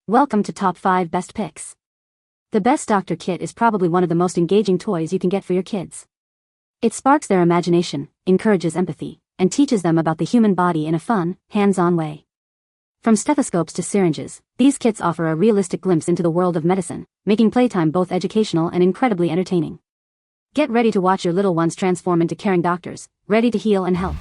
Welcome to Top 5 Best Picks. The Best Doctor Kit is probably one of the most engaging toys you can get for your kids. It sparks their imagination, encourages empathy, and teaches them about the human body in a fun, hands-on way. From stethoscopes to syringes, these kits offer a realistic glimpse into the world of medicine, making playtime both educational and incredibly entertaining. Get ready to watch your little ones transform into caring doctors, ready to heal and help.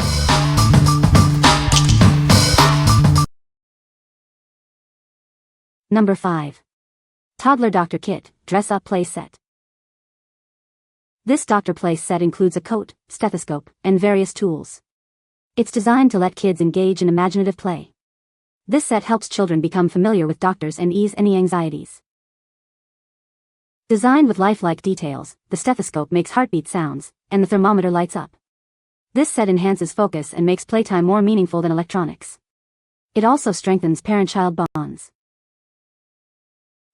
Number 5. Toddler Doctor Kit, Dress Up Playset. This Doctor Play set includes a coat, stethoscope, and various tools. It's designed to let kids engage in imaginative play. This set helps children become familiar with doctors and ease any anxieties. Designed with lifelike details, the stethoscope makes heartbeat sounds, and the thermometer lights up. This set enhances focus and makes playtime more meaningful than electronics. It also strengthens parent-child bonds.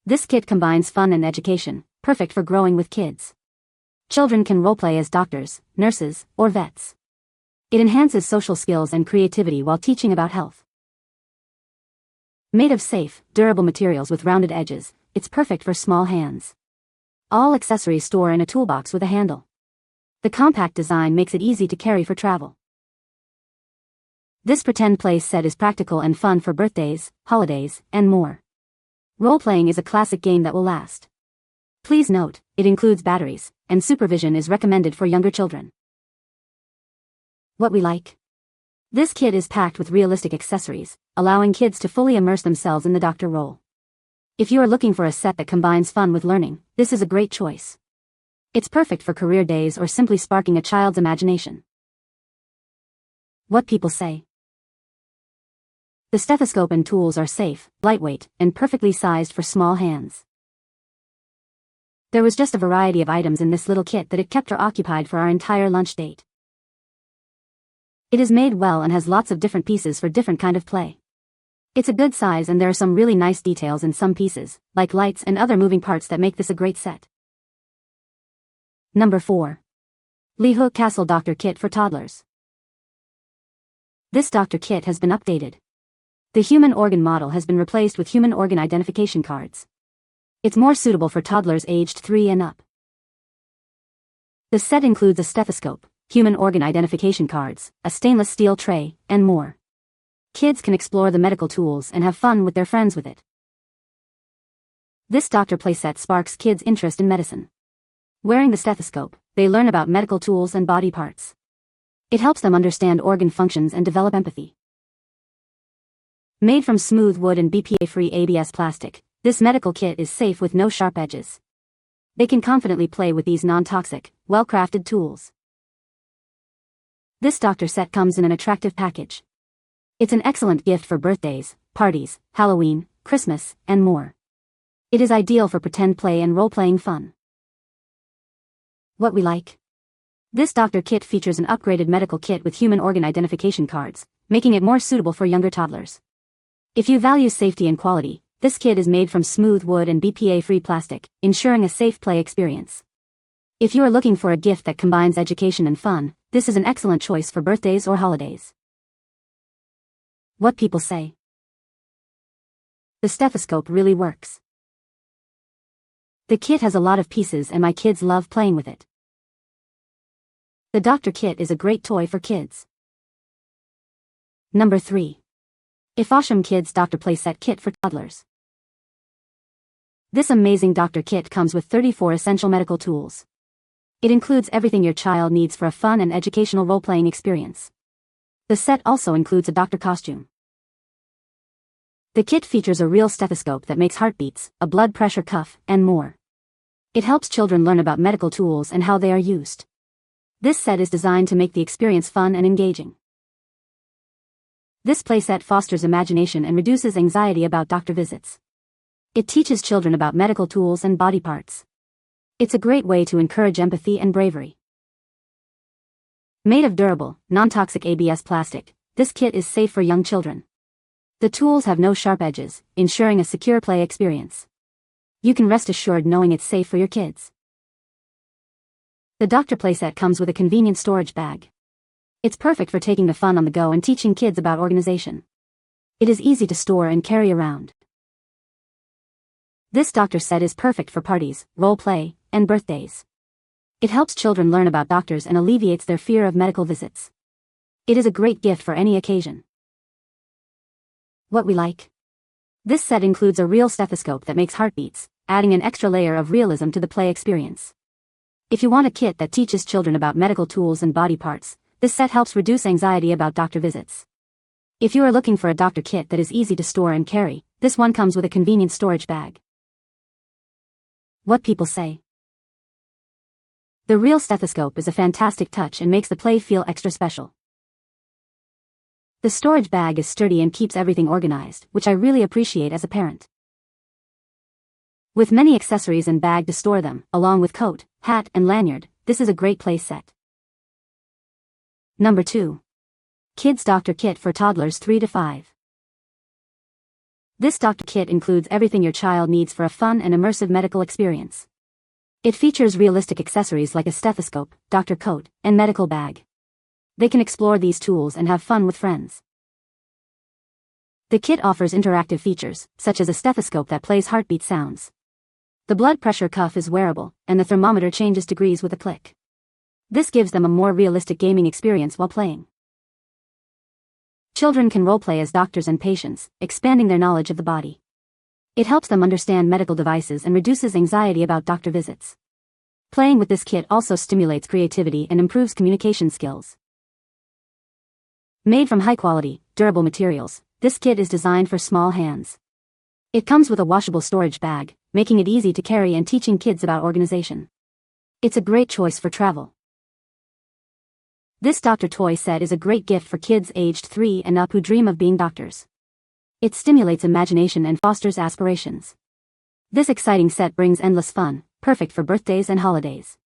This kit combines fun and education, perfect for growing with kids. Children can roleplay as doctors, nurses, or vets. It enhances social skills and creativity while teaching about health. Made of safe, durable materials with rounded edges, it's perfect for small hands. All accessories store in a toolbox with a handle. The compact design makes it easy to carry for travel. This pretend play set is practical and fun for birthdays, holidays, and more. Role-playing is a classic game that will last. Please note, it includes batteries, and supervision is recommended for younger children. What we like? This kit is packed with realistic accessories, allowing kids to fully immerse themselves in the doctor role. If you are looking for a set that combines fun with learning, this is a great choice. It's perfect for career days or simply sparking a child's imagination. What people say. The stethoscope and tools are safe, lightweight, and perfectly sized for small hands. There was just a variety of items in this little kit that it kept her occupied for our entire lunch date. It is made well and has lots of different pieces for different kind of play. It's a good size and there are some really nice details in some pieces, like lights and other moving parts that make this a great set. Number 4. Lehoo Castle Doctor Kit for Toddlers. This doctor kit has been updated. The human organ model has been replaced with human organ identification cards. It's more suitable for toddlers aged 3 and up. The set includes a stethoscope, human organ identification cards, a stainless steel tray, and more. Kids can explore the medical tools and have fun with their friends with it. This doctor playset sparks kids' interest in medicine. Wearing the stethoscope, they learn about medical tools and body parts. It helps them understand organ functions and develop empathy. Made from smooth wood and BPA-free ABS plastic, this medical kit is safe with no sharp edges. They can confidently play with these non-toxic, well-crafted tools. This doctor set comes in an attractive package. It's an excellent gift for birthdays, parties, Halloween, Christmas, and more. It is ideal for pretend play and role-playing fun. What we like? This doctor kit features an upgraded medical kit with human organ identification cards, making it more suitable for younger toddlers. If you value safety and quality, this kit is made from smooth wood and BPA-free plastic, ensuring a safe play experience. If you are looking for a gift that combines education and fun, this is an excellent choice for birthdays or holidays. What people say. The stethoscope really works. The kit has a lot of pieces and my kids love playing with it. The doctor kit is a great toy for kids. Number 3. EFOSHM Kids Doctor Playset Kit for Toddlers. This amazing doctor kit comes with 34 essential medical tools. It includes everything your child needs for a fun and educational role-playing experience. The set also includes a doctor costume. The kit features a real stethoscope that makes heartbeats, a blood pressure cuff, and more. It helps children learn about medical tools and how they are used. This set is designed to make the experience fun and engaging. This playset fosters imagination and reduces anxiety about doctor visits. It teaches children about medical tools and body parts. It's a great way to encourage empathy and bravery. Made of durable, non-toxic ABS plastic, this kit is safe for young children. The tools have no sharp edges, ensuring a secure play experience. You can rest assured knowing it's safe for your kids. The doctor playset comes with a convenient storage bag. It's perfect for taking the fun on the go and teaching kids about organization. It is easy to store and carry around. This doctor set is perfect for parties, role play, and birthdays. It helps children learn about doctors and alleviates their fear of medical visits. It is a great gift for any occasion. What we like. This set includes a real stethoscope that makes heartbeats, adding an extra layer of realism to the play experience. If you want a kit that teaches children about medical tools and body parts, this set helps reduce anxiety about doctor visits. If you are looking for a doctor kit that is easy to store and carry, this one comes with a convenient storage bag. What people say. The real stethoscope is a fantastic touch and makes the play feel extra special. The storage bag is sturdy and keeps everything organized, which I really appreciate as a parent. With many accessories and bag to store them, along with coat, hat, and lanyard, this is a great play set. Number 2. Kids Doctor Kit for Toddlers 3 to 5. This doctor kit includes everything your child needs for a fun and immersive medical experience. It features realistic accessories like a stethoscope, doctor coat, and medical bag. They can explore these tools and have fun with friends. The kit offers interactive features, such as a stethoscope that plays heartbeat sounds. The blood pressure cuff is wearable, and the thermometer changes degrees with a click. This gives them a more realistic gaming experience while playing. Children can roleplay as doctors and patients, expanding their knowledge of the body. It helps them understand medical devices and reduces anxiety about doctor visits. Playing with this kit also stimulates creativity and improves communication skills. Made from high-quality, durable materials, this kit is designed for small hands. It comes with a washable storage bag, making it easy to carry and teaching kids about organization. It's a great choice for travel. This doctor toy set is a great gift for kids aged 3 and up who dream of being doctors. It stimulates imagination and fosters aspirations. This exciting set brings endless fun, perfect for birthdays and holidays.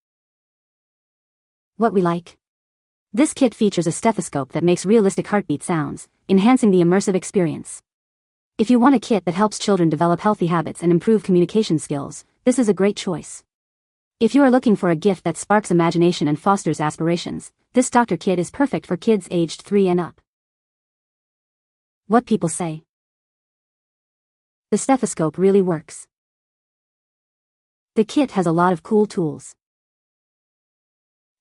What we like. This kit features a stethoscope that makes realistic heartbeat sounds, enhancing the immersive experience. If you want a kit that helps children develop healthy habits and improve communication skills, this is a great choice. If you are looking for a gift that sparks imagination and fosters aspirations, this doctor kit is perfect for kids aged 3 and up. What people say. The stethoscope really works. The kit has a lot of cool tools.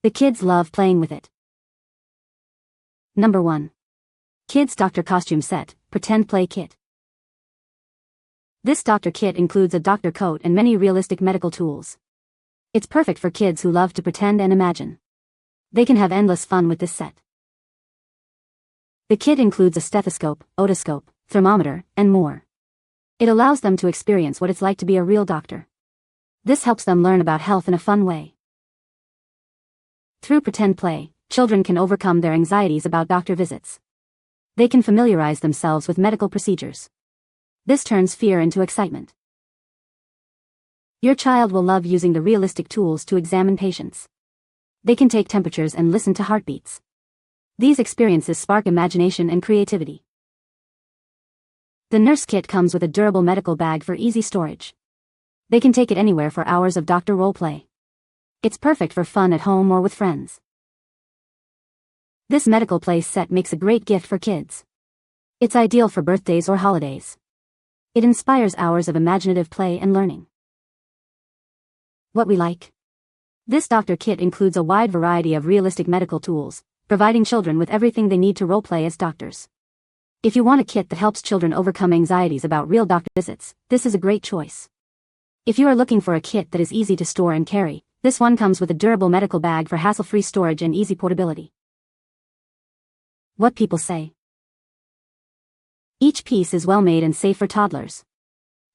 The kids love playing with it. Number 1. Kids Doctor Costume Set, Pretend Play Kit. This doctor kit includes a doctor coat and many realistic medical tools. It's perfect for kids who love to pretend and imagine. They can have endless fun with this set. The kit includes a stethoscope, otoscope, thermometer, and more. It allows them to experience what it's like to be a real doctor. This helps them learn about health in a fun way. Through pretend play, children can overcome their anxieties about doctor visits. They can familiarize themselves with medical procedures. This turns fear into excitement. Your child will love using the realistic tools to examine patients. They can take temperatures and listen to heartbeats. These experiences spark imagination and creativity. The nurse kit comes with a durable medical bag for easy storage. They can take it anywhere for hours of doctor roleplay. It's perfect for fun at home or with friends. This medical play set makes a great gift for kids. It's ideal for birthdays or holidays. It inspires hours of imaginative play and learning. What we like. This doctor kit includes a wide variety of realistic medical tools, providing children with everything they need to roleplay as doctors. If you want a kit that helps children overcome anxieties about real doctor visits, this is a great choice. If you are looking for a kit that is easy to store and carry, this one comes with a durable medical bag for hassle-free storage and easy portability. What people say. Each piece is well made and safe for toddlers.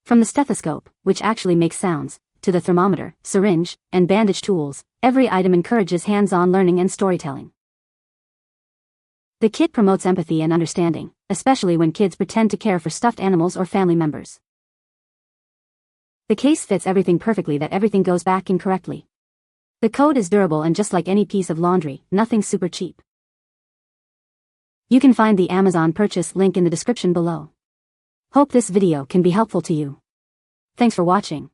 From the stethoscope, which actually makes sounds, to the thermometer, syringe, and bandage tools, every item encourages hands-on learning and storytelling. The kit promotes empathy and understanding, especially when kids pretend to care for stuffed animals or family members. The case fits everything perfectly that everything goes back in correctly. The coat is durable and just like any piece of laundry, nothing super cheap. You can find the Amazon purchase link in the description below. Hope this video can be helpful to you. Thanks for watching.